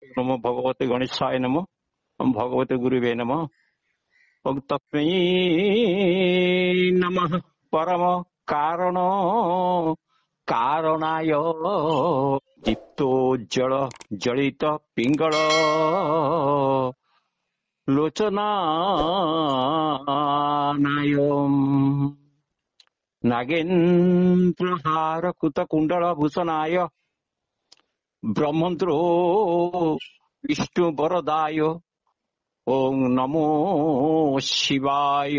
नमो भगवते गणेशाय नमो भगवते गुरुवे नमः तस्मै नमः परम कारण कारणाय दीप्तोज्जल जलित पिंगल लोचनाय नागेन्द्रहार कृत कुंडल भूषणाय ब्रह्मंत्रो विष्णु वरदाय ओम नमो शिवाय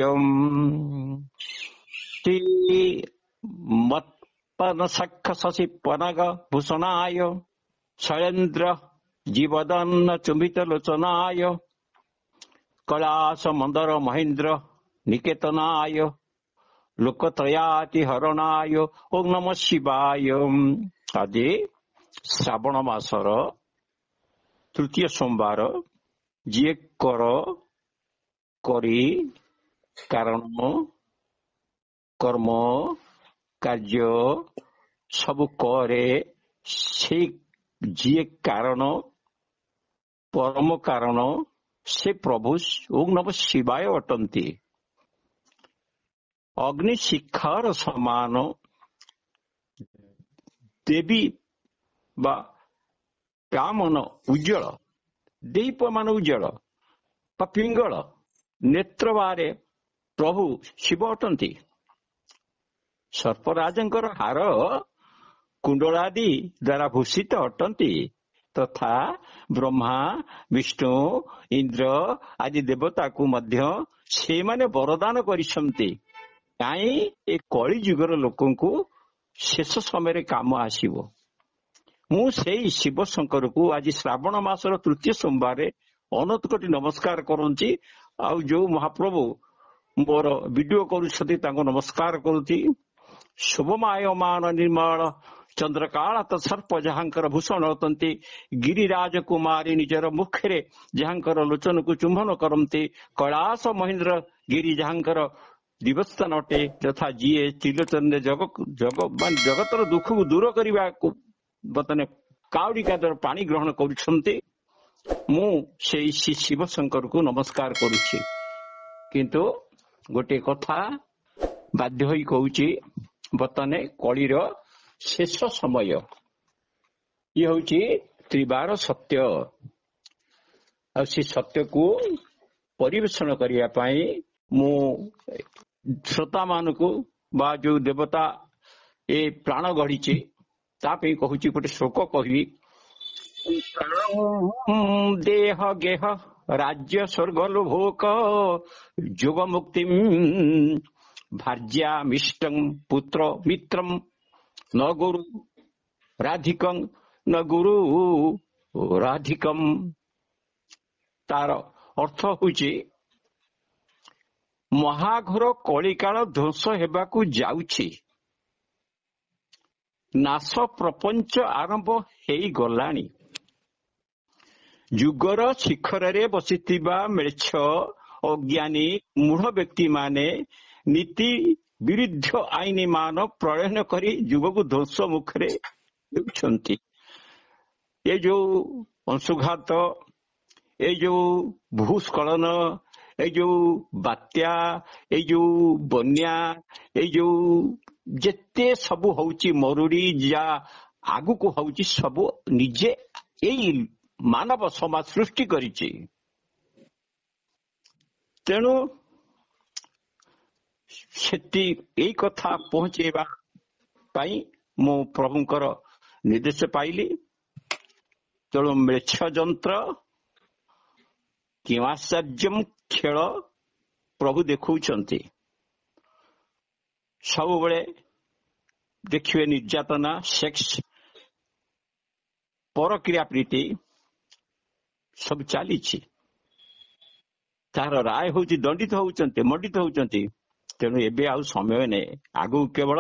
मत्पन सख शशि पनग भूषणाय शैलेन्द्र जीवदन्न चुंबित लोचनाय कैलास मंदर महेंद्र निकेतनाय लोकत्रयाति हरणाय ओम नमः शिवाय। आदि श्रावण मासर तृतीय सोमवार जी कर करी कारण कर्म कार्य सब करे से जी कारण परम कारण से प्रभु ओम नमः शिवाय अटंती। अग्नि शिखार समान देवी बा कामन उज्जवल दीप मान उज्जवल बा पिंगल नेत्रवारे प्रभु शिव अटंती। सर्पराजंकर हार कुंडलादि द्वारा भूषित अटंती तथा ब्रह्मा विष्णु इंद्र आदि देवता को मध्य से माने वरदान करिसंती काई ए कଳି जुगर लोकन को शेष समय काम आसीबो। मु सेई शिव शंकर को आज श्रावण मासर तृतीय सोमवार अनंत कोटि नमस्कार करूची। आ जो महाप्रभु मोर वीडियो करुछथि तांको नमस्कार करूची। शुभमायमान निर्मल चंद्रकाल सर्प जहांकर भूषण अटंती गिरिराज कुमारी निजर मुखरे जहांकर लोचन को चुंबन करती कैलास महेंद्र गिरी जहांकर दिवस्थान अटे तथा जीए त्रिलोचन जगतर दुख को दूर करने को बर्तने काउडी कादर पानी ग्रहण करुछंती। मु से शिव शंकर को नमस्कार करुछि किंतु गोटे कथा बाध्य होई कहूची बर्तने कलिर शेष समय ये हूँ त्रिबार सत्य आ सत्य को परिवेषण करने मु श्रोता मान को बा जो देवता ए प्राण गढ़ी कहूँ गोटे श्लोक कहबी देह गेह राज्य स्वर्ग लोभोक जोग मुक्ति भार्या मिष्टं पुत्र मित्रं न गुरु राधिकं न गुरु राधिकम। तार अर्थ होची महाघोर कलिकाल ध्वंस हेबाकू जाउछि नाश प्रपंच आरंभ हेई गलानी जुगर शिखर रे बसिथिबा मेछ अज्ञानी मूढ़ व्यक्ति माने नीति विरुद्ध आईन मान प्रयन करी युग को ध्वंस मुखरे देउछंती। ये जो अंशुघात ये जो भूस्खलन ये जो बात्या ये जो बन्या ये जो जेते सबु होउची मरुड़ी जा आगु को होउची सबु निजे यही मानव समाज सृष्टि करिछि। तेणु सेति एई कथा पहुंचेबा पाई मो प्रभुंकर निर्देश पाइली। तेणु मृक्ष जंत्र किमाश्चर्यम खेल प्रभु देखौछंती सब बड़े देखिए निर्यातना सेक्स परक्रिया प्रीति सब चली तार राय हूँ दंडित होती मंडित होती। तेणु एबे आउ समय ने आगु केवल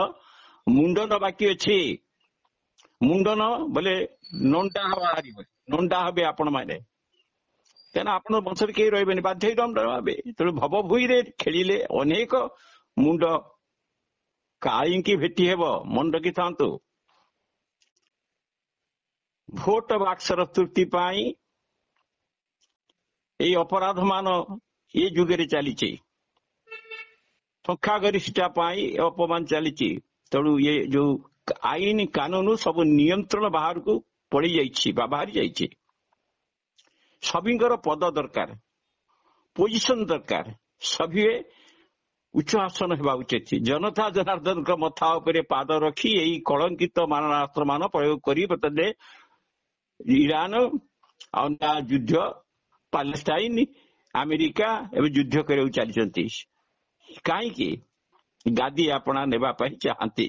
मुंडन बाकी अच्छी मुंडन बोले नंडा नंडा हे आपण मैंने तेना आपण वंश कहीं रही बाध्य दंड हे। तेणु भव भूई खेलिले अनेक मुंड काईकी भेटी हेब मन रखि था। भोट बाक्सर तृप्ति पाई ଏଇ ଅପରାଧ ମାନ ଏ ଯୁଗରେ ଚାଲିଛି, ସଂଖ୍ୟାଗରିଷ୍ଠତା ପାଇଁ ଅପମାନ ଚାଲିଛି। ତେଣୁ ଏ ଯୋଉ ଆଇନ କାନୁନ ସବୁ ନିୟନ୍ତ୍ରଣ ବାହାରକୁ ପଡି ଯାଇଛି ବା ବାହାରି ଯାଇଛି। ସଭିଙ୍କର ପଦ ଦରକାର, ପୋଜିସନ ଦରକାର, ସଭି ଉଚ୍ଚ ଆସନ ହେବା ଉଚିତ। ଜନତା ଜନାର୍ଦ୍ଦନଙ୍କ ମଥା ଉପରେ ପାଦ ରଖି ଏଇ କଳଙ୍କିତ ମାନନାସ୍ତ୍ର ମାନ ପ୍ରୟୋଗ କରି ବର୍ତ୍ତମାନ ଇରାନ ଆଉ ଯୁଦ୍ଧ, ପାଲେଷ୍ଟାଇନ, ଆମେରିକା ଏବେ ଯୁଦ୍ଧ କରିବାକୁ ଚାଲିଛନ୍ତି। କାହିଁକି? ଗାଦି ଆପଣା ନେବା ପାଇଁ ଚାହାନ୍ତି।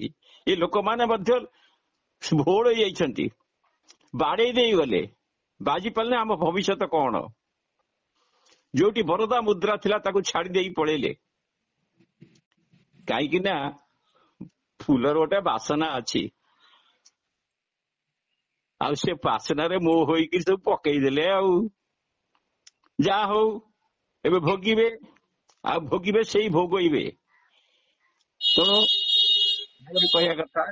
ଏ ଲୋକମାନେ ମଧ୍ୟ ଭୋଳ ହେଇଯାଇଛନ୍ତି, ବାଡେଇ ଦେଇଗଲେ, ବାଜି ପାରିଲେ ଆମ ଭବିଷ୍ୟତ କଣ? ଯୋଉଠି ବରଦା ମୁଦ୍ରା ଥିଲା ତାକୁ ଛାଡି ଦେଇ ପଳେଇଲେ। କାହିଁକି ନା ଫୁଲର ଗୋଟେ ବାସନା ଅଛି, ଆଉ ସେ ବାସନାରେ ମୋହ ହୋଇକି ସବୁ ପକେଇଦେଲେ। ଆଉ ଯାହା ହଉ ଏବେ ଭୋଗିବେ, ଆଉ ଭୋଗିବେ ସେଇ ଭୋଗଇବେ। ତେଣୁ କହିବା କଥା,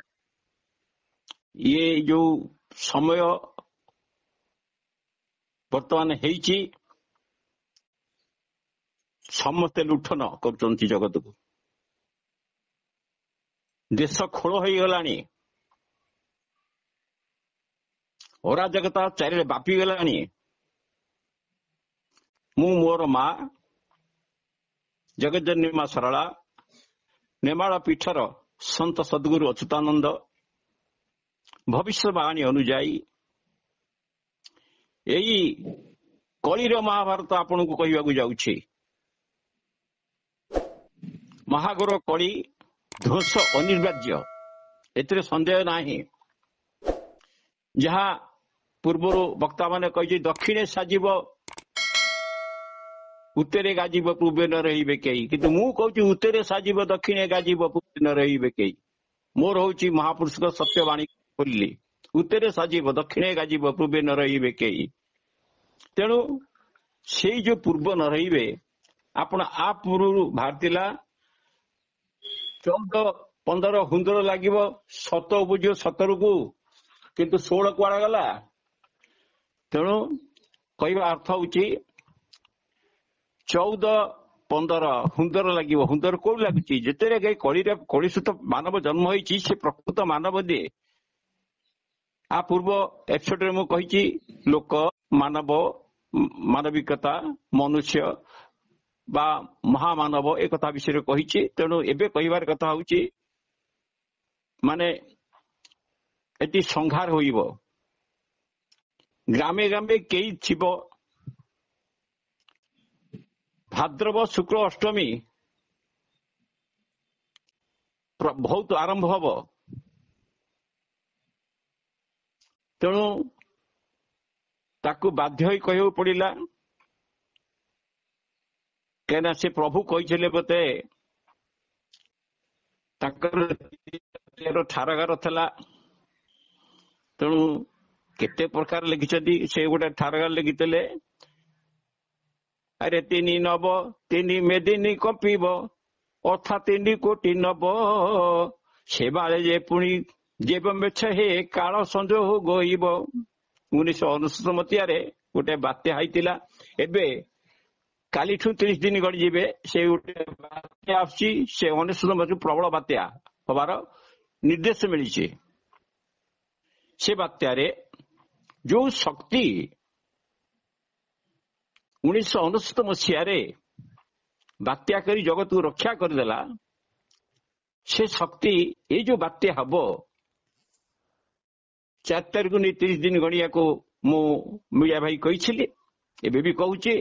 ଇଏ ଯୋଉ ସମୟ ବର୍ତ୍ତମାନ ହେଇଛି, ସମସ୍ତେ ଲୁଣ୍ଠନ କରୁଛନ୍ତି ଜଗତକୁ। ଦେଶ ଖୋଳ ହେଇଗଲାଣି, ଅରାଜକତା ଚାରିରେ ବ୍ୟାପିଗଲାଣି। ମୁଁ ମୋର ମା ଜଗଜ୍ଜନନୀ ମା ସରଳା, ନେମାଳ ପୀଠର ସନ୍ଥ ସଦ୍ଗୁରୁ ଅଚ୍ୟୁତାନନ୍ଦ ଭବିଷ୍ୟବାଣୀ ଅନୁଯାୟୀ ଏଇ କଳିର ମହାଭାରତ ଆପଣଙ୍କୁ କହିବାକୁ ଯାଉଛି। ମହାଘୋର କଳି ଧ୍ୱଂସ ଅନିବାର୍ଯ୍ୟ, ଏଥିରେ ସନ୍ଦେହ ନାହିଁ। ଯାହା ପୂର୍ବରୁ ବକ୍ତାମାନେ କହିଛି, ଦକ୍ଷିଣେ ସାଜିବ ଉତ୍ତରେ ଗାଜିବ ପୂର୍ବେ ନ ରହିବେ କେହି। କିନ୍ତୁ ମୁଁ କହୁଛି ଉତ୍ତରେ ସାଜିବ ଦକ୍ଷିଣେ ଗାଜିବ ପୂର୍ବେ ନ ରହିବେ କେହି। ମୋର ହଉଛି ମହାପୁରୁଷଙ୍କ ସତ୍ୟବାଣୀ ବୋଲିଲି, ଉତ୍ତରେ ସାଜିବ ଦକ୍ଷିଣେ ଗାଜିବ ପୂର୍ବେ ନ ରହିବେ କେହି। ତେଣୁ ସେଇ ଯୋଉ ପୂର୍ବ ନ ରହିବେ, ଆପଣ ଆ ପୂର୍ବରୁ ବାହାରିଥିଲା 14-15 ହୁନ୍ଦର ଲାଗିବ, ସତ ବୁଝିବ ସତରକୁ, କିନ୍ତୁ 16 କୁଆଡେ ଗଲା। ତେଣୁ କହିବା ଅର୍ଥ ହଉଛି 14-15 ହୁନ୍ଦର ଲାଗିବ। ହୁନ୍ଦର କୋଉଠି ଲାଗୁଛି? ଯେତେବେଳେ କଳିସୁତ ମାନବ ଜନ୍ମ ହେଇଛି, ସେ ପ୍ରକୃତ ମାନବ ଦିଏ। ଆ ପୂର୍ବ ଏପିସୋଡରେ ମୁଁ କହିଛି ଲୋକ, ମାନବ, ମାନବିକତା, ମନୁଷ୍ୟ ବା ମହାମାନବ ଏ କଥା ବିଷୟରେ କହିଛି। ତେଣୁ ଏବେ କହିବାର କଥା ହଉଛି, ମାନେ ଏଠି ସଂହାର ହୋଇବ। ଗ୍ରାମେ ଗ୍ରାମେ କେହି ଥିବ, ଭାଦ୍ରବ ଶୁକ୍ଳ ଅଷ୍ଟମୀ ବହୁତ ଆରମ୍ଭ ହବ। ତେଣୁ ତାକୁ ବାଧ୍ୟ ହୋଇ କହିବାକୁ ପଡିଲା, କାହିଁକିନା ସେ ପ୍ରଭୁ କହିଥିଲେ ବୋଧେ ତାଙ୍କର ଠାରଗାର ଥିଲା। ତେଣୁ କେତେ ପ୍ରକାର ଲେଖିଛନ୍ତି, ସେ ଗୋଟେ ଠାରଗାର ଲେଖିଥିଲେ, ଆରେ 3 ନବ 3 ମେଦିନୀ କମ୍ପିବ, ଅଥା 3 କୋଟି ନବ, ସେବାଳେ ଯେ ପୁଣି ଯେବ ମେଛ ହେ କାଳ ସଂଯୋଗ ଗୋଇବ। 1999 ମସିହାରେ ଗୋଟେ ବାତ୍ୟା ହେଇଥିଲା। ଏବେ କାଲିଠୁ 30 ଦିନ ଗଡିଯିବେ, ସେ ଗୋଟେ ବାତ୍ୟା ଆସୁଛି। ସେ 1999 ମସିହା ପ୍ରବଳ ବାତ୍ୟା ହବାର ନିର୍ଦ୍ଦେଶ ମିଳିଛି। ସେ ବାତ୍ୟାରେ ଯୋଉ ଶକ୍ତି 1999 ମସିହାରେ ବାତ୍ୟା କରି ଜଗତକୁ ରକ୍ଷା କରିଦେଲା, ସେ ଶକ୍ତି ଏଇ ଯୋଉ ବାତ୍ୟା ହବ 4 ତାରିଖ ନେଇ 30 ଦିନ ଗଣିବାକୁ ମୁଁ ମିଡ଼ିଆ ଭାଇ କହିଥିଲି, ଏବେ ବି କହୁଛି।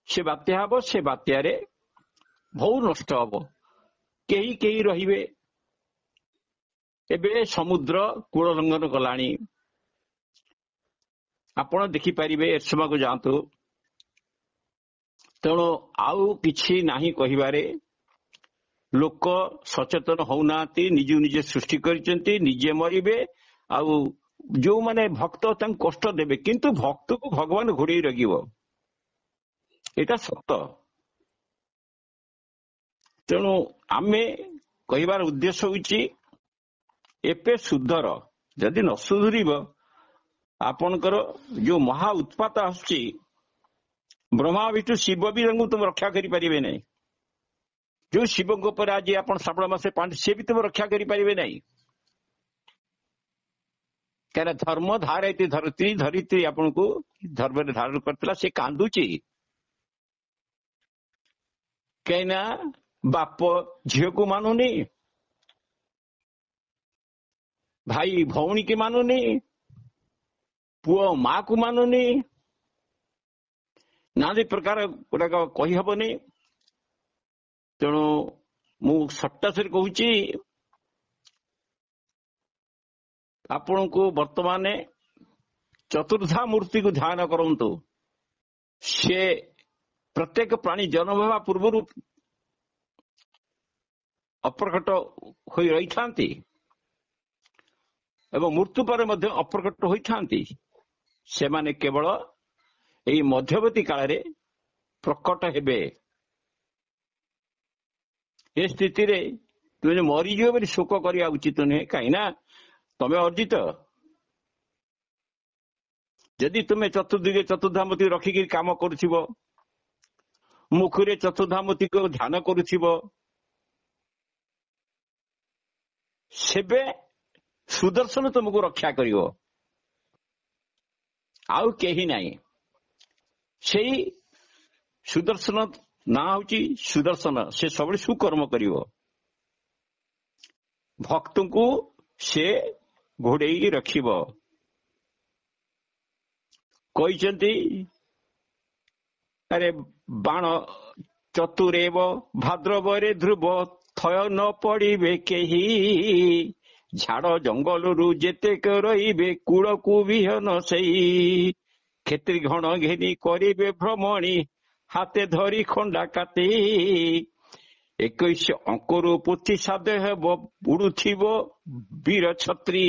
ସେ ବାତ୍ୟା ହବ, ସେ ବାତ୍ୟାରେ ବହୁତ ନଷ୍ଟ ହବ, କେହି କେହି ରହିବେ। ଏବେ ସମୁଦ୍ର କୂଳ ଲଙ୍ଘନ କଲାଣି, ଆପଣ ଦେଖିପାରିବେ, ଏରସମାକୁ ଯାଆନ୍ତୁ। ତେଣୁ ଆଉ କିଛି ନାହିଁ କହିବାରେ। ଲୋକ ସଚେତନ ହଉନାହାନ୍ତି, ନିଜକୁ ନିଜେ ସୃଷ୍ଟି କରିଛନ୍ତି, ନିଜେ ମରିବେ। ଆଉ ଯୋଉମାନେ ଭକ୍ତ ତାଙ୍କୁ କଷ୍ଟ ଦେବେ, କିନ୍ତୁ ଭକ୍ତକୁ ଭଗବାନ ଘୋଡେଇ ରଖିବ, ଏଇଟା ସତ। ତେଣୁ ଆମେ କହିବାର ଉଦ୍ଦେଶ୍ୟ ହଉଛି, ଏବେ ସୁଧର, ଯଦି ନ ସୁଧୁରିବ ଆପଣଙ୍କର ଯୋଉ ମହା ଉତ୍ପାତ ଆସୁଛି, ବ୍ରହ୍ମା ବିଷ୍ଣୁ ଶିବ ବି ତାଙ୍କୁ ତୁମ ରକ୍ଷା କରିପାରିବେ ନାହିଁ। ଯୋଉ ଶିବଙ୍କ ଉପରେ ଆଜି ଆପଣ ଶ୍ରାବଣ ମାସରେ ପାଣି ସେ ବି ତୁମ ରକ୍ଷା କରିପାରିବେ ନାହିଁ। କାହିଁକିନା ଧର୍ମ ଧାରୟତି ଧରିତ୍ରୀ, ଧରିତ୍ରୀ ଆପଣଙ୍କୁ ଧର୍ମରେ ଧାରଣ କରିଥିଲା। ସେ କାନ୍ଦୁଛି କାହିଁକିନା ବାପ ଝିଅକୁ ମାନୁନି, ଭାଇ ଭଉଣୀକି ମାନୁନି, ପୁଅ ମା କୁ ମାନୁନି, ନାନା ପ୍ରକାର ଗୁଡାକ କହିହବନି। ତେଣୁ ମୁଁ ସଟ୍ଟାସରେ କହୁଛି ଆପଣଙ୍କୁ ବର୍ତ୍ତମାନ ଚତୁର୍ଦ୍ଧା ମୂର୍ତ୍ତିକୁ ଧ୍ୟାନ କରନ୍ତୁ। ସେ ପ୍ରତ୍ୟେକ ପ୍ରାଣୀ ଜନ୍ମ ହେବା ପୂର୍ବରୁ ଅପ୍ରକଟ ହୋଇ ରହିଥାନ୍ତି ଏବଂ ମୃତ୍ୟୁ ପରେ ମଧ୍ୟ ଅପ୍ରକଟ ହୋଇଥାନ୍ତି। ସେମାନେ କେବଳ ଏହି ମଧ୍ୟବର୍ତ୍ତୀ କାଳରେ ପ୍ରକଟ ହେବେ। ଏ ସ୍ଥିତିରେ ତୁମେ ମରିଯିବ ବୋଲି ଶୋକ କରିବା ଉଚିତ ନୁହେଁ। କାହିଁକି ନା ତମେ ଅର୍ଜିତ। ଯଦି ତୁମେ ଚତୁର୍ଦିଗରେ ଚତୁର୍ଦ୍ଧାମୂର୍ତ୍ତି ରଖିକି କାମ କରୁଥିବ, ମୁଖରେ ଚତୁର୍ଦ୍ଧାମୂର୍ତ୍ତିକୁ ଧ୍ୟାନ କରୁଥିବ, ସେବେ ସୁଦର୍ଶନ ତୁମକୁ ରକ୍ଷା କରିବ, ଆଉ କେହି ନାହିଁ। ସେଇ ସୁଦର୍ଶନ ନାଁ ହଉଛି ସୁଦର୍ଶନ। ସେ ସବୁବେଳେ ସୁକର୍ମ କରିବ, ଭକ୍ତଙ୍କୁ ସେ ଘୋଡେଇ ରଖିବ। କହିଛନ୍ତି ଆରେ ବାଣ ଚତୁରେବ ଭାଦ୍ରବରେ ଧ୍ରୁବ ଥୟ ନ ପଡିବେ କେହି, ଝାଡ ଜଙ୍ଗଲରୁ ଯେତେକ ରହିବେ କୂଳକୁ ବିହନ ସେଇ, କ୍ଷେତ୍ରୀ ଘଣ ଘେନି କରିବେ ଭ୍ରମଣୀ ହାତେ ଧରି ଖଣ୍ଡା କାଟି, 21 ଅଙ୍କରୁ ପୋଥି ସାଧ୍ୟ ହେବ ଉଡୁଥିବ ବୀର ଛତ୍ରୀ,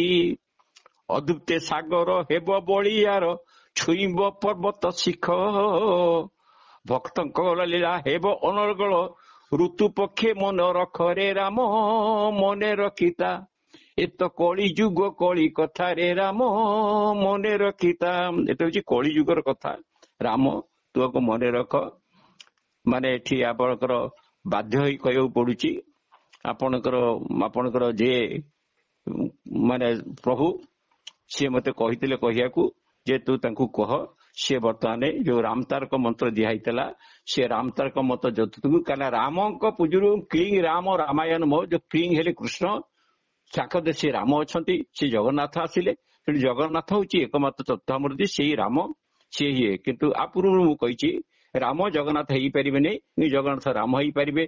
ଅଦୃପ୍ତେ ସାଗର ହେବ ବଳିଆର ଛୁଇଁବ ପର୍ବତ ଶିଖ, ଭକ୍ତଙ୍କ ଲୀଳା ହେବ ଅନର୍ଗଳ ଋତୁ ପକ୍ଷେ ମନ ରଖରେ ରାମ ମନେ ରଖିତା, ଏ ତ କଳି ଯୁଗ କଳି କଥାରେ ରାମ ମନେ ରଖିତା। ଏଟା ହଉଛି କଳି ଯୁଗର କଥା। ରାମ ତୁମକୁ ମନେ ରଖ। ମାନେ ଏଠି ଆପଣଙ୍କର ବାଧ୍ୟ ହେଇ କହିବାକୁ ପଡୁଛି, ଆପଣଙ୍କର ଯିଏ ମାନେ ପ୍ରଭୁ ସିଏ ମତେ କହିଥିଲେ କହିବାକୁ ଯେ ତୁ ତାଙ୍କୁ କହ। ସେ ବର୍ତ୍ତମାନ ଯୋଉ ରାମତାରକ ମନ୍ତ୍ର ଦିଆ ହେଇଥିଲା ସେ ରାମତାରକ ମନ୍ତ୍ର ଯତୁକୁ, କାହିଁକିନା ରାମଙ୍କ ପୂଜରୁ କ୍ଲିଂ ରାମ ରାମାୟଣ ମୋ ଯୋଉ କ୍ଲିଂ ହେଲେ କୃଷ୍ଣ, ସାକ୍ଷାତ ସେ ରାମ ଅଛନ୍ତି, ସେ ଜଗନ୍ନାଥ ଆସିଲେ। ତେଣୁ ଜଗନ୍ନାଥ ହଉଛି ଏକମାତ୍ର ଚତୁର୍ଦ୍ଧାମୂର୍ତ୍ତି, ସେଇ ରାମ ସିଏ ଇଏ। କିନ୍ତୁ ଆ ପୂର୍ବରୁ ମୁଁ କହିଛି ରାମ ଜଗନ୍ନାଥ ହେଇପାରିବେନି, ଜଗନ୍ନାଥ ରାମ ହେଇପାରିବେ,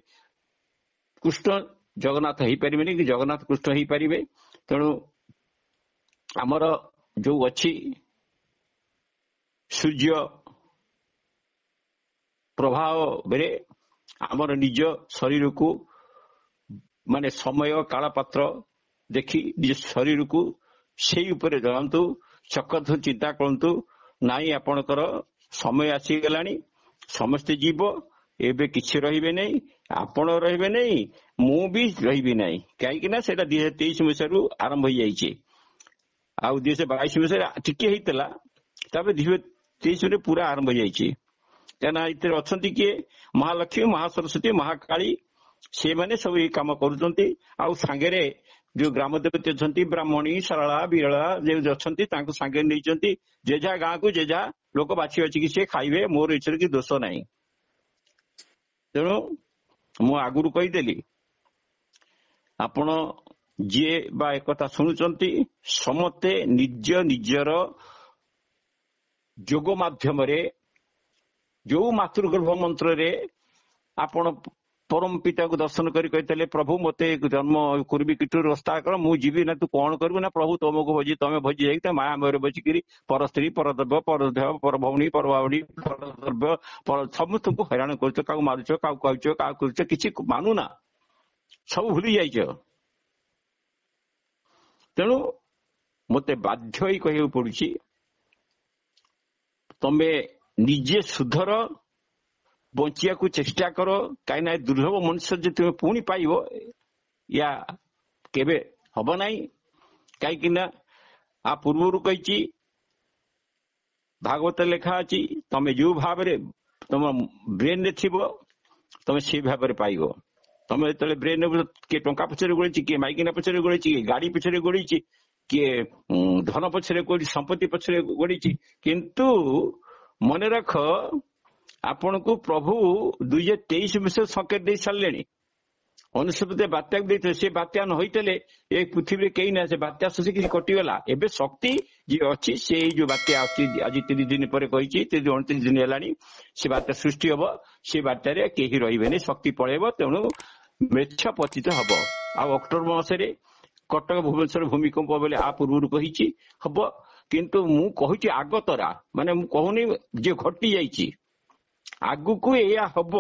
କୃଷ୍ଣ ଜଗନ୍ନାଥ ହେଇପାରିବେନି କି ଜଗନ୍ନାଥ କୃଷ୍ଣ ହେଇପାରିବେ। ତେଣୁ ଆମର ଯୋଉ ଅଛି ସୂର୍ଯ୍ୟ ପ୍ରଭାବରେ ଆମର ନିଜ ଶରୀରକୁ ମାନେ ସମୟ କାଳ ପାତ୍ର ଦେଖି ନିଜ ଶରୀରକୁ ସେଇ ଉପରେ ଜଳାନ୍ତୁ। ଚକଥ ଚିନ୍ତା କରନ୍ତୁ, ନାଇଁ ଆପଣଙ୍କର ସମୟ ଆସିଗଲାଣି, ସମସ୍ତେ ଯିବ, ଏବେ କିଛି ରହିବେ ନାହିଁ, ଆପଣ ରହିବେ ନାହିଁ, ମୁଁ ବି ରହିବି ନାହିଁ। କାହିଁକି ନା ସେଇଟା 2023 ମସିହାରୁ ଆରମ୍ଭ ହେଇଯାଇଛି। ଆଉ 2022 ମସିହାରେ ଟିକେ ହେଇଥିଲା, ତାପରେ 2023 ପୁରା ଆରମ୍ଭ ହେଇଯାଇଛି। କାହିଁକିନା ଏଥିରେ ଅଛନ୍ତି କିଏ? ମହାଲକ୍ଷ୍ମୀ, ମହାସରସ୍ୱତୀ, ମହାକାଳୀ, ସେମାନେ ସବୁ ଏଇ କାମ କରୁଛନ୍ତି। ଆଉ ସାଙ୍ଗରେ ଯୋଉ ଗ୍ରାମ ଦେବତୀ ଅଛନ୍ତି, ବ୍ରାହ୍ମଣୀ, ଶାରଳା, ବିରଳା ଯୋଉ ଅଛନ୍ତି ତାଙ୍କୁ ସାଙ୍ଗରେ ନେଇଛନ୍ତି। ଯେଝା ଗାଁକୁ ଯେଝା ଲୋକ ବାଛି ବାଛିକି ସେ ଖାଇବେ, ମୋର ଏଥିରେ କିଛି ଦୋଷ ନାହିଁ। ତେଣୁ ମୁଁ ଆଗରୁ କହିଦେଲି, ଆପଣ ଯିଏ ବା ଏକଥା ଶୁଣୁଛନ୍ତି ସମସ୍ତେ ନିଜ ନିଜର ଯୋଗ ମାଧ୍ୟମରେ ଯୋଉ ମାତୃଗର୍ଭ ମନ୍ତ୍ରରେ ଆପଣ ପରମ ପିତାକୁ ଦର୍ଶନ କରି କହିଥିଲେ ପ୍ରଭୁ ମତେ ଜନ୍ମ କୁର୍ମୀ କୀଟରୁ ରସ୍ତା କର, ମୁଁ ଯିବି ନା, ତୁ କଣ କରିବୁ ନା ପ୍ରଭୁ ତମକୁ ଭୋଜି, ତମେ ଭୋଜି ଯାଇକି ମାୟା ମୟରେ ବସିକିରି ପର ସ୍ତ୍ରୀ, ପରଦ୍ରବ୍ୟ, ପରଦେହ, ପର ଭଉଣୀ, ପରଭାଉଣୀ, ପରଦ୍ରବ୍ୟ, ସମସ୍ତଙ୍କୁ ହଇରାଣ କରୁଛ, କାହାକୁ ମାରୁଛ, କାହାକୁ କହିଛ, କାହାକୁ କରୁଛ, କିଛି ମାନୁନା, ସବୁ ଭୁଲି ଯାଇଛ। ତେଣୁ ମତେ ବାଧ୍ୟ ହେଇ କହିବାକୁ ପଡୁଛି, ତମେ ନିଜେ ସୁଧର, ବଞ୍ଚିବାକୁ ଚେଷ୍ଟା କର। କାହିଁକି ନା ଦୁର୍ଲଭ ମଣିଷ ଯେ ତୁମେ ପୁଣି ପାଇବ ୟା କେବେ ହବ ନାହିଁ। କାହିଁକି ନା ଆ ପୂର୍ବରୁ କହିଛି, ଭାଗବତ ଲେଖା ଅଛି, ତମେ ଯୋଉ ଭାବରେ ତମ ବ୍ରେନରେ ଥିବ ତମେ ସେ ଭାବରେ ପାଇବ। ତମେ ଯେତେବେଳେ ବ୍ରେନ କିଏ ଟଙ୍କା ପଛରେ ଗୋଳେଇଛି, କିଏ ମାଇକିନା ପଛରେ ଗୋଳେଇଛି, କିଏ ଗାଡି ପଛରେ ଗୋଳେଇଛି, କିଏ ଧନ ପଛରେ ଗୋଳେଇଛି, ସମ୍ପତ୍ତି ପଛରେ ଗୋଳେଇଛି, କିନ୍ତୁ ମନେ ରଖ ଆପଣଙ୍କୁ ପ୍ରଭୁ 2023 ବିଷୟରେ ସଂକେତ ଦେଇ ସାରିଲେଣି। ଅନୁଷ୍ପତ୍ତି ବାତ୍ୟାକୁ ଦେଇଥିଲେ, ସେ ବାତ୍ୟା ନ ହୋଇଥିଲେ ଏ ପୃଥିବୀରେ କେହି ନାହିଁ, ସେ ବାତ୍ୟା ଶୋଷି କିଛି କଟିଗଲା। ଏବେ ଶକ୍ତି ଯିଏ ଅଛି ସେ ଏଇ ଯୋଉ ବାତ୍ୟା ଆସୁଛି ଆଜି 30 ଦିନ ପରେ କହିଛି, 29 ଦିନ ହେଲାଣି ସେ ବାତ୍ୟା ସୃଷ୍ଟି ହବ। ସେ ବାତ୍ୟାରେ କେହି ରହିବେନି, ଶକ୍ତି ପଳେଇବ, ତେଣୁ ମେଛ ପତିତ ହବ। ଆଉ ଅକ୍ଟୋବର ମାସରେ କଟକ ଭୁବନେଶ୍ୱର ଭୂମିକମ୍ପ ବୋଲି ଆ ପୂର୍ବରୁ କହିଛି ହବ, କିନ୍ତୁ ମୁଁ କହୁଛି ଆଗତରା, ମାନେ ମୁଁ କହୁନି ଯେ ଘଟି ଯାଇଛି, ଆଗକୁ ଏଇଆ ହବ।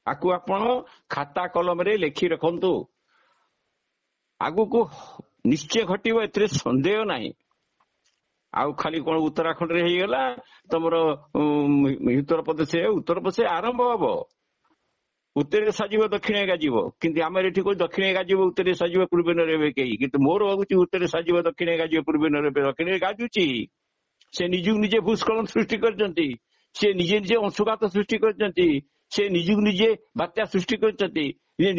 ଆକୁ ଆପଣ ଖାତା କଲମରେ ଲେଖି ରଖନ୍ତୁ, ଆଗକୁ ନିଶ୍ଚୟ ଘଟିବ, ଏଥିରେ ସନ୍ଦେହ ନାହିଁ। ଆଉ ଖାଲି କଣ ଉତ୍ତରାଖଣ୍ଡରେ ହେଇଗଲା ତମର ଉତ୍ତରପ୍ରଦେଶ ଆରମ୍ଭ ହବ। ଉତ୍ତରରେ ସାଜିବ ଦକ୍ଷିଣରେ ଗାଜିବ, କିନ୍ତୁ ଆମର ଏଠି କହୁଛି ଦକ୍ଷିଣରେ ଗାଜିବ ଉତ୍ତରରେ ସାଜିବ ପୂର୍ବେ ନ ରହିବେ କେହି। କିନ୍ତୁ ମୋର ଭାବୁଛି ଉତ୍ତରରେ ସାଜିବ ଦକ୍ଷିଣରେ ଗାଜିବ ପୂର୍ବେ ନ ରହିବେ, ଦକ୍ଷିଣରେ ଗାଜୁଛି। ସେ ନିଜକୁ ନିଜେ ଭୂସ୍ଖଳନ ସୃଷ୍ଟି କରିଛନ୍ତି, ସେ ନିଜେ ନିଜେ ଅଂଶୁଘାତ ସୃଷ୍ଟି କରିଛନ୍ତି, ସେ ନିଜକୁ ନିଜେ ବାତ୍ୟା ସୃଷ୍ଟି କରିଛନ୍ତି,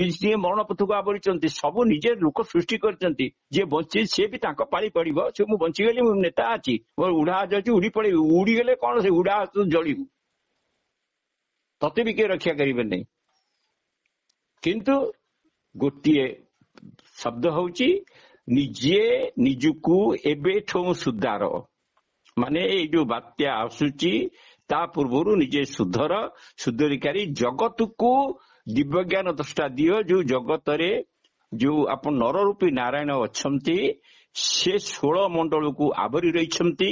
ନିଜେ ମରଣ ପଥକୁ ଆବରିଛନ୍ତି, ସବୁ ନିଜେ ଲୋକ ସୃଷ୍ଟି କରିଛନ୍ତି। ଯିଏ ବଞ୍ଚି ସିଏ ବି ତାଙ୍କ ପାଳି ପଡିବ। ସେ ମୁଁ ବଞ୍ଚିଗଲି, ମୁଁ ନେତା ଅଛି, ମୋର ଉଡାଜାହାଜ ଅଛି, ଉଡି ପଳେଇବି। ଉଡିଗଲେ କଣ ସେ ଉଡାଜାହାଜ ଜଳିବୁ, ତତେ ବି କିଏ ରକ୍ଷା କରିବେନି। କିନ୍ତୁ ଗୋଟିଏ ଶବ୍ଦ ହଉଛି ନିଜେ ନିଜକୁ ଏବେଠୁ ସୁଧାର। ମାନେ ଏଇ ଯୋଉ ବାତ୍ୟା ଆସୁଛି ତା ପୂର୍ବରୁ ନିଜେ ସୁଧରିକାରୀ ଜଗତକୁ ଦିବ୍ୟଜ୍ଞାନ ଦୃଷ୍ଟା ଦିଅ। ଯୋଉ ଜଗତରେ ଯୋଉ ଆପଣ ନର ରୂପୀ ନାରାୟଣ ଅଛନ୍ତି, ସେ 16 ମଣ୍ଡଳକୁ ଆବରି ରହିଛନ୍ତି,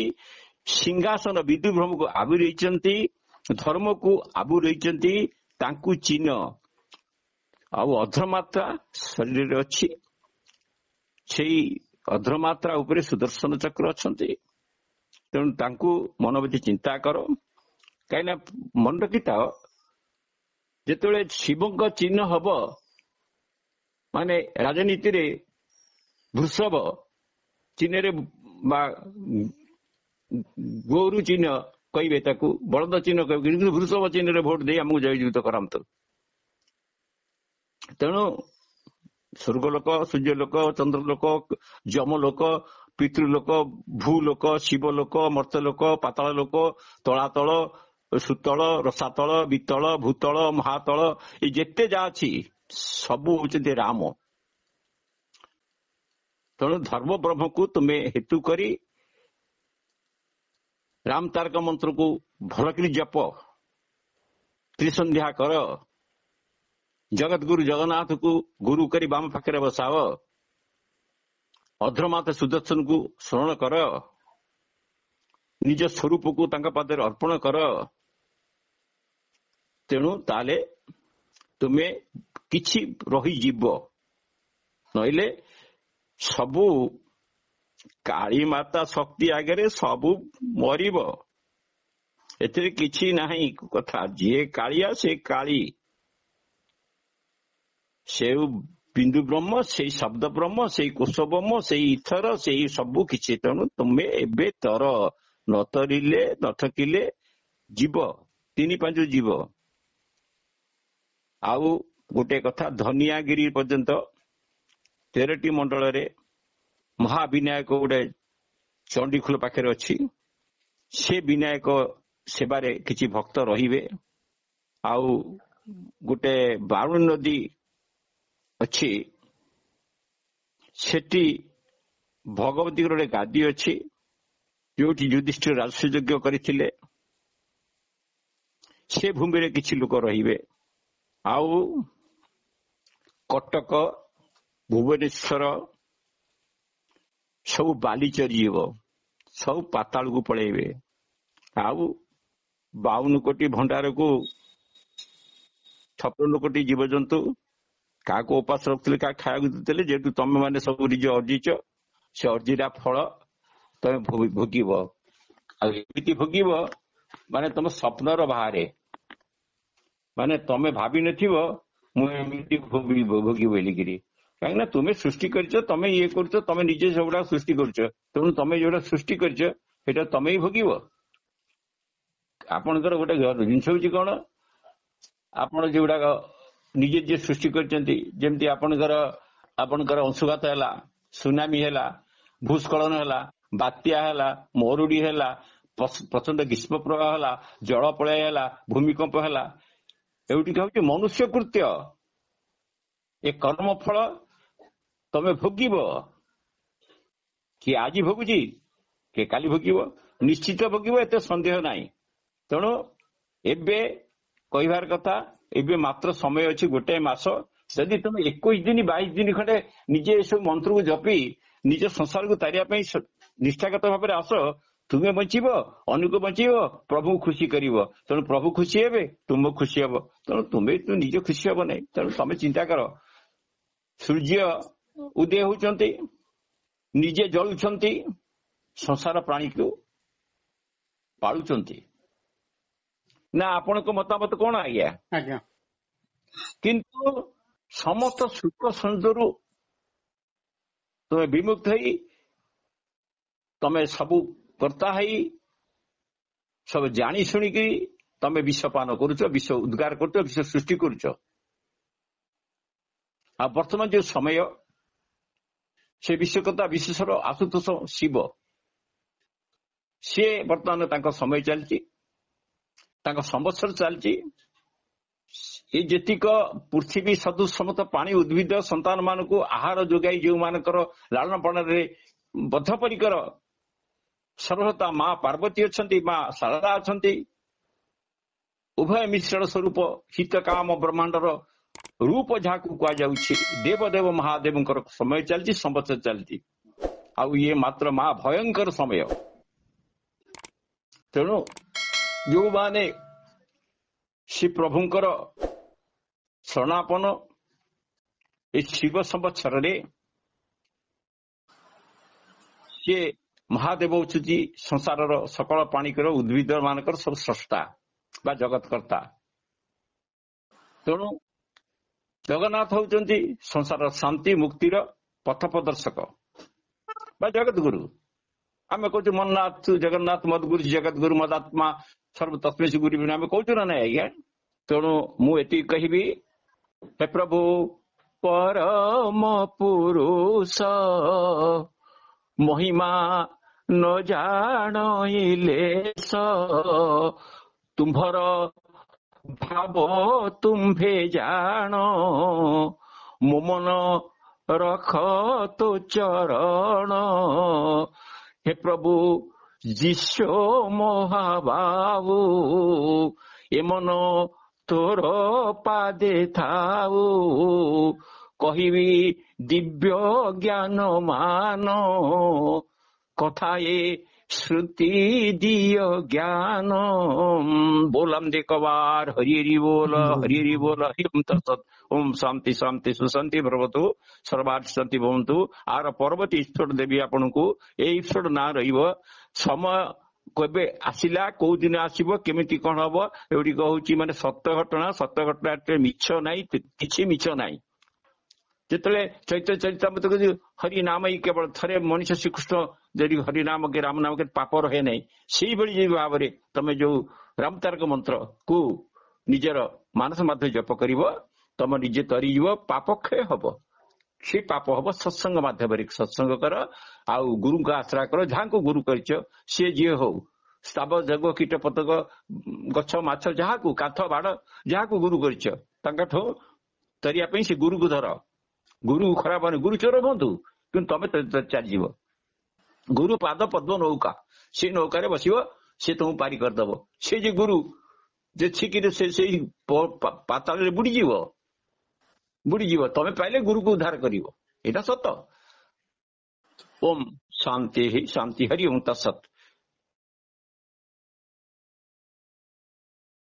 ସିଂହାସନ ବିଦୁଭ୍ରମକୁ ଆବରି ରହିଛନ୍ତି, ଧର୍ମକୁ ଆବରି ରହିଛନ୍ତି, ତାଙ୍କୁ ଚିହ୍ନ। ଆଉ ଅଧର୍ମାତ୍ରା ଶରୀରରେ ଅଛି, ସେଇ ଅଧର୍ମାତ୍ରା ଉପରେ ସୁଦର୍ଶନ ଚକ୍ର ଅଛନ୍ତି। ତେଣୁ ତାଙ୍କୁ ମନ ଭିତରେ ଚିନ୍ତା କର। କାହିଁକିନା ମନେ ରଖିଥାଅ, ଯେତେବେଳେ ଶିବଙ୍କ ଚିହ୍ନ ହବ, ମାନେ ରାଜନୀତିରେ ବୃଷଭ ଚିହ୍ନରେ ବା ଗୋରୁ ଚିହ୍ନ କହିବେ, ତାକୁ ବଳଦ ଚିହ୍ନ କହିବେ, କିନ୍ତୁ ବୃଷଭ ଚିହ୍ନରେ ଭୋଟ ଦେଇ ଆମକୁ ଜୟଯୁକ୍ତ କରାନ୍ତୁ। ତେଣୁ ସ୍ୱର୍ଗଲୋକ, ସୂର୍ଯ୍ୟଲୋକ, ଚନ୍ଦ୍ରଲୋକ, ଯମଲୋକ, ପିତୃଲୋକ, ଭୂଲୋକ, ଶିବଲୋକ, ମର୍ତ୍ତ୍ୟଲୋକ, ପାତାଳ ଲୋକ, ତଳାତଳ, ସୁତଳ, ରସାତଳ, ବିତଳ, ଭୂତଳ, ମହାତଳ, ଏ ଯେତେ ଯାହା ଅଛି ସବୁ ହଉଛନ୍ତି ରାମ। ତେଣୁ ଧର୍ମ ବ୍ରହ୍ମକୁ ତୁମେ ହେତୁ କରି ରାମ ତାରକ ମନ୍ତ୍ରକୁ ଭଲକରି ଜପ, ତ୍ରିସନ୍ଧ୍ୟା କର, ଜଗତଗୁରୁ ଜଗନ୍ନାଥକୁ ଗୁରୁ କରି ବାମ ପାଖରେ ବସାଅ, ଅଧର୍ମାଥ ସୁଦର୍ଶନକୁ ସ୍ମରଣ କର, ନିଜ ସ୍ୱରୂପକୁ ତାଙ୍କ ପାଦରେ ଅର୍ପଣ କର। ତେଣୁ ତାହେଲେ ତୁମେ କିଛି ରହିଯିବ, ନହେଲେ ସବୁ କାଳୀ ମାତା ଶକ୍ତି ଆଗରେ ସବୁ ମରିବ। ଏଥିରେ କିଛି ନାହିଁ କଥା, ଯିଏ କାଳିଆ ସେ କାଳୀ, ସେ ବିନ୍ଦୁ ବ୍ରହ୍ମ, ସେଇ ଶବ୍ଦ ବ୍ରହ୍ମ, ସେଇ କୋଷ ବ୍ରହ୍ମ, ସେଇ ଇଥର, ସେଇ ସବୁ କିଛି। ତେଣୁ ତୁମେ ଏବେ ତର, ନ ତରିଲେ ନ ଥକିଲେ ଯିବ, 3-5 ଯିବ। ଆଉ ଗୋଟେ କଥା, ଧନିଆଗିରି ପର୍ଯ୍ୟନ୍ତ 13ଟି ମଣ୍ଡଳରେ ମହାବିନାୟକ ଗୋଟେ ଚଣ୍ଡିଖୋଲ ପାଖରେ ଅଛି, ସେ ବିନାୟକ ସେବାରେ କିଛି ଭକ୍ତ ରହିବେ। ଆଉ ଗୋଟେ ବାରୁଣୀ ନଦୀ ଅଛି, ସେଠି ଭଗବତୀଙ୍କର ଗୋଟେ ଗାଦି ଅଛି, ଯୋଉଠି ଯୁଧିଷ୍ଠିର ରାଜସ୍ୱ ଯଜ୍ଞ କରିଥିଲେ, ସେ ଭୂମିରେ କିଛି ଲୋକ ରହିବେ। ଆଉ କଟକ, ଭୁବନେଶ୍ୱର ସବୁ ବାଲି ଚରିଯିବ, ସବୁ ପାତାଳକୁ ପଳେଇବେ। ଆଉ 52 କୋଟି ଭଣ୍ଡାରକୁ 56 କୋଟି ଜୀବଜନ୍ତୁ, କାହାକୁ ଉପାସ ରଖୁଥିଲେ, କାହାକୁ ଖାଇବାକୁ ଦେଉଥିଲେ। ଯେହେତୁ ତମେ ମାନେ ସବୁ ନିଜ ଅର୍ଜିଛ, ସେ ଅର୍ଜିଟା ଫଳ ତମେ ଭୋଗିବ। ଆଉ ଏମିତି ଭୋଗିବ ମାନେ ତମ ସ୍ୱପ୍ନର ବାହାରେ, ମାନେ ତମେ ଭାବିନଥିବ ମୁଁ ଏମିତି ଭୋଗିବି ବୋଲିକିରି। କାହିଁକି ନା ତୁମେ ସୃଷ୍ଟି କରିଛ, ତମେ ଇଏ କରୁଛ, ତମେ ନିଜେ ସବୁଗୁଡା ସୃଷ୍ଟି କରୁଛ। ତେଣୁ ତମେ ଯୋଉଟା ସୃଷ୍ଟି କରିଛ ସେଇଟା ତମେ ହିଁ ଭୋଗିବ। ଆପଣଙ୍କର ଗୋଟେ ଜିନିଷ ହଉଛି କଣ, ଆପଣ ଯୋଉଗୁଡାକ ନିଜେ ଯିଏ ସୃଷ୍ଟି କରିଛନ୍ତି, ଯେମିତି ଆପଣଙ୍କର ଅଂଶୁଘାତ ହେଲା, ସୁନାମି ହେଲା, ଭୂସ୍ଖଳନ ହେଲା, ବାତ୍ୟା ହେଲା, ମରୁଡି ହେଲା, ପ୍ରଚଣ୍ଡ ଗ୍ରୀଷ୍ମ ପ୍ରବାହ ହେଲା, ଜଳ ପ୍ରଳୟ ହେଲା, ଭୂମିକମ୍ପ ହେଲା, ଏଉଟିକା ହଉଛି ମନୁଷ୍ୟ କୃତ୍ୟ। ଏ କର୍ମ ଫଳ ତମେ ଭୋଗିବ। କିଏ ଆଜି ଭୋଗୁଛି, କିଏ କାଲି ଭୋଗିବ, ନିଶ୍ଚିତ ଭୋଗିବ, ଏତେ ସନ୍ଦେହ ନାହିଁ। ତେଣୁ ଏବେ କହିବାର କଥା, ଏବେ ମାତ୍ର ସମୟ ଅଛି ଗୋଟାଏ ମାସ। ଯଦି ତମେ 21 ଦିନ 22 ଦିନ ଖଣ୍ଡେ ନିଜେ ଏସବୁ ମନ୍ତ୍ରକୁ ଜପି ନିଜ ସଂସାରକୁ ତାରିବା ପାଇଁ ନିଷ୍ଠାଗତ ଭାବରେ ଆସ, ତୁମେ ବଞ୍ଚିବ, ଅନ୍ୟକୁ ବଞ୍ଚେଇବ, ପ୍ରଭୁଙ୍କୁ ଖୁସି କରିବ। ତେଣୁ ପ୍ରଭୁ ଖୁସି ହେବେ, ତୁମ ଖୁସି ହବ। ତେଣୁ ତୁମେ ନିଜ ଖୁସି ହବ ନାହିଁ। ତେଣୁ ତମେ ଚିନ୍ତା କର, ସୂର୍ଯ୍ୟ ଉଦୟ ହଉଛନ୍ତି, ନିଜେ ଜଳୁଛନ୍ତି, ସଂସାର ପ୍ରାଣୀକୁ ପାଳୁଛନ୍ତି। ନା ଆପଣଙ୍କ ମତାମତ କଣ ଆଜ୍ଞା? ଆଜ୍ଞା। କିନ୍ତୁ ସମସ୍ତ ସୁଖ ସଂଯୋଗରୁ ତମେ ବିମୁକ୍ତ ହେଇ, ତମେ ସବୁ କର୍ତ୍ତା ହେଇ, ସବୁ ଜାଣି ଶୁଣିକି ତମେ ବିଷ ପାନ କରୁଛ, ବିଷ ଉଦ୍ଗାର କରୁଛ, ବିଷ ସୃଷ୍ଟି କରୁଛ। ଆଉ ବର୍ତ୍ତମାନ ଯୋଉ ସମୟ, ସେ ବିଶ୍ୱକର୍ତ୍ତା ବିଶ୍ୱର ଆଶୁତୋଷ ଶିବ, ସିଏ ବର୍ତ୍ତମାନ ତାଙ୍କ ସମୟ ଚାଲିଛି, ତାଙ୍କ ସମ୍ବତ୍ସର ଚାଲିଛି। ଏ ଯେତିକ ପୃଥିବୀ ସଦୃଶ ସମସ୍ତ ପାଣି ଉଦ୍ଭିଦ ସନ୍ତାନ ମାନଙ୍କୁ ଆହାର ଯୋଗାଇ ଯେଉଁମାନଙ୍କର ଲାଳନ ପାଳନରେ ବଦ୍ଧପରିକର ସର୍ବହତା ମା ପାର୍ବତୀ ଅଛନ୍ତି, ମା ଶାରଦା ଅଛନ୍ତି, ଉଭୟ ମିଶ୍ରଣ ସ୍ୱରୂପ ହିତକାମ ବ୍ରହ୍ମାଣ୍ଡର ରୂପ ଯାହାକୁ କୁହାଯାଉଛି, ଦେବଦେବ ମହାଦେବଙ୍କର ସମୟ ଚାଲିଛି, ସମ୍ବତ୍ସର ଚାଲିଛି। ଆଉ ଇଏ ମାତ୍ର ମା ଭୟଙ୍କର ସମୟ। ତେଣୁ ଯୋଉମାନେ ଶ୍ରୀ ପ୍ରଭୁଙ୍କର ଶରଣାପନ୍ନ ଏ ଶିବ ସମ୍ବତ୍ସରରେ, ସିଏ ମହାଦେବ ହଉଛନ୍ତି ସଂସାରର ସକଳ ପ୍ରାଣୀଙ୍କର ଉଦ୍ଭିଦ ମାନଙ୍କର ସବୁ ସ୍ରଷ୍ଟା ବା ଜଗତକର୍ତ୍ତା। ତେଣୁ ଜଗନ୍ନାଥ ହଉଛନ୍ତି ସଂସାର ଶାନ୍ତି ମୁକ୍ତିର ପଥ ପ୍ରଦର୍ଶକ ବା ଜଗତଗୁରୁ। ଆମେ କହୁଛୁ ମନ୍ନାଥ ଜଗନ୍ନାଥ ମଦଗୁରୁ ଜଗତଗୁରୁ ମଦାତ୍ମା ସର୍ବ ତସ୍ମୈ ଗୁରୁ, ଆମେ କହୁଛୁ ନା ନାଇଁ ଆଜ୍ଞା? ତେଣୁ ମୁଁ ଏତିକି କହିବି, ହେ ପ୍ରଭୁ ପରମ ପୁରୁଷ ମହିମା ନ ଜାଣିଲେ ତୁମ୍ଭର ଭାବ ତୁମ୍ଭେ ଜାଣ, ମୋ ମନ ରଖ ତୋ ଚରଣ। ହେ ପ୍ରଭୁ ଯିଶୋ ମହାବାବୁ, ଏ ମନ ତୋର ପାଦେ ଥାଉ, କହିବି ଦିବ୍ୟ ଜ୍ଞାନ ମାନ, কথায়ে শ্রুতি দিয় জ্ঞান। बोलम देखवार हरि हरि बोल, हरि हरि बोल, हरि ओम तत्सत। ओम शांति शांति सुशांति भवतु, सर्वार्थ शांति भवन्तु। आर ପରବର୍ତ୍ତୀ ଇଷ୍ଟୋର ଦେବି ଆପଣଙ୍କୁ। ଏଇ ଇଷ୍ଟୋର ନାଁ ରହିବ ସମୟ କେବେ ଆସିଲା, କୋଉ ଦିନ ଆସିବ, କେମିତି କଣ ହବ, ଏଗୁଡିକ ହଉଛି ମାନେ ସତ୍ୟ ଘଟଣା। ସତ୍ୟ ଘଟଣା ମିଛ ନାହିଁ, କିଛି ମିଛ ନାହିଁ। ଯେତେବେଳେ ଚୈତନ୍ୟ ଚରିତାମୃତ ହରି ନାମ ହିଁ କେବଳ ଥରେ ମଣିଷ ଶ୍ରୀକୃଷ୍ଣ ଯଦି ହରି ନାମ କି ରାମ ନାମ ପାପ ରହେ ନାହିଁ, ସେଇଭଳି ଯେ ଭାବରେ ତମେ ଯୋଉ ରାମ ତାରକ ମନ୍ତ୍ର କୁ ନିଜର ମାନସ ମାଧ୍ୟମରେ ଜପ କରିବ, ତମ ନିଜେ ତରିଯିବ, ପାପ କ୍ଷୟ ହବ। ସେ ପାପ ହବ ସତ୍ସଙ୍ଗ ମାଧ୍ୟମରେ। ସତ୍ସଙ୍ଗ କର, ଆଉ ଗୁରୁଙ୍କ ଆଶ୍ରା କର, ଯାହାଙ୍କୁ ଗୁରୁ କରିଛ ସିଏ ଯିଏ ହଉ, ସ୍ତାବ ଜଗ କୀଟ ପତଙ୍ଗ ଗଛ ମାଛ ଯାହାକୁ, କାଠ ବାଡ ଯାହାକୁ ଗୁରୁ କରିଛ, ତାଙ୍କଠୁ ତରିବା ପାଇଁ ସେ ଗୁରୁକୁ ଧର। ଗୁରୁ ଖରାପ ମାନେ ଗୁରୁ ଚୋର ହୁଅନ୍ତୁ, କିନ୍ତୁ ତମେ ଚାଲିଯିବ। ଗୁରୁ ପାଦ ପଦ୍ମ ନୌକା, ସେ ନୌକାରେ ବସିବ, ସେ ତମକୁ ପାରି କରିଦବ। ସେ ଯେ ଗୁରୁ ଯେ ଛିକିରେ ସେଇ ପାତାଳରେ ବୁଡିଯିବ, ତମେ ପାଇଲେ ଗୁରୁକୁ ଉଦ୍ଧାର କରିବ। ଏଇଟା ସତ। ଓମ୍ ଶାନ୍ତି ଶାନ୍ତି ହରି ଓମ୍ ତତ୍ସତ୍।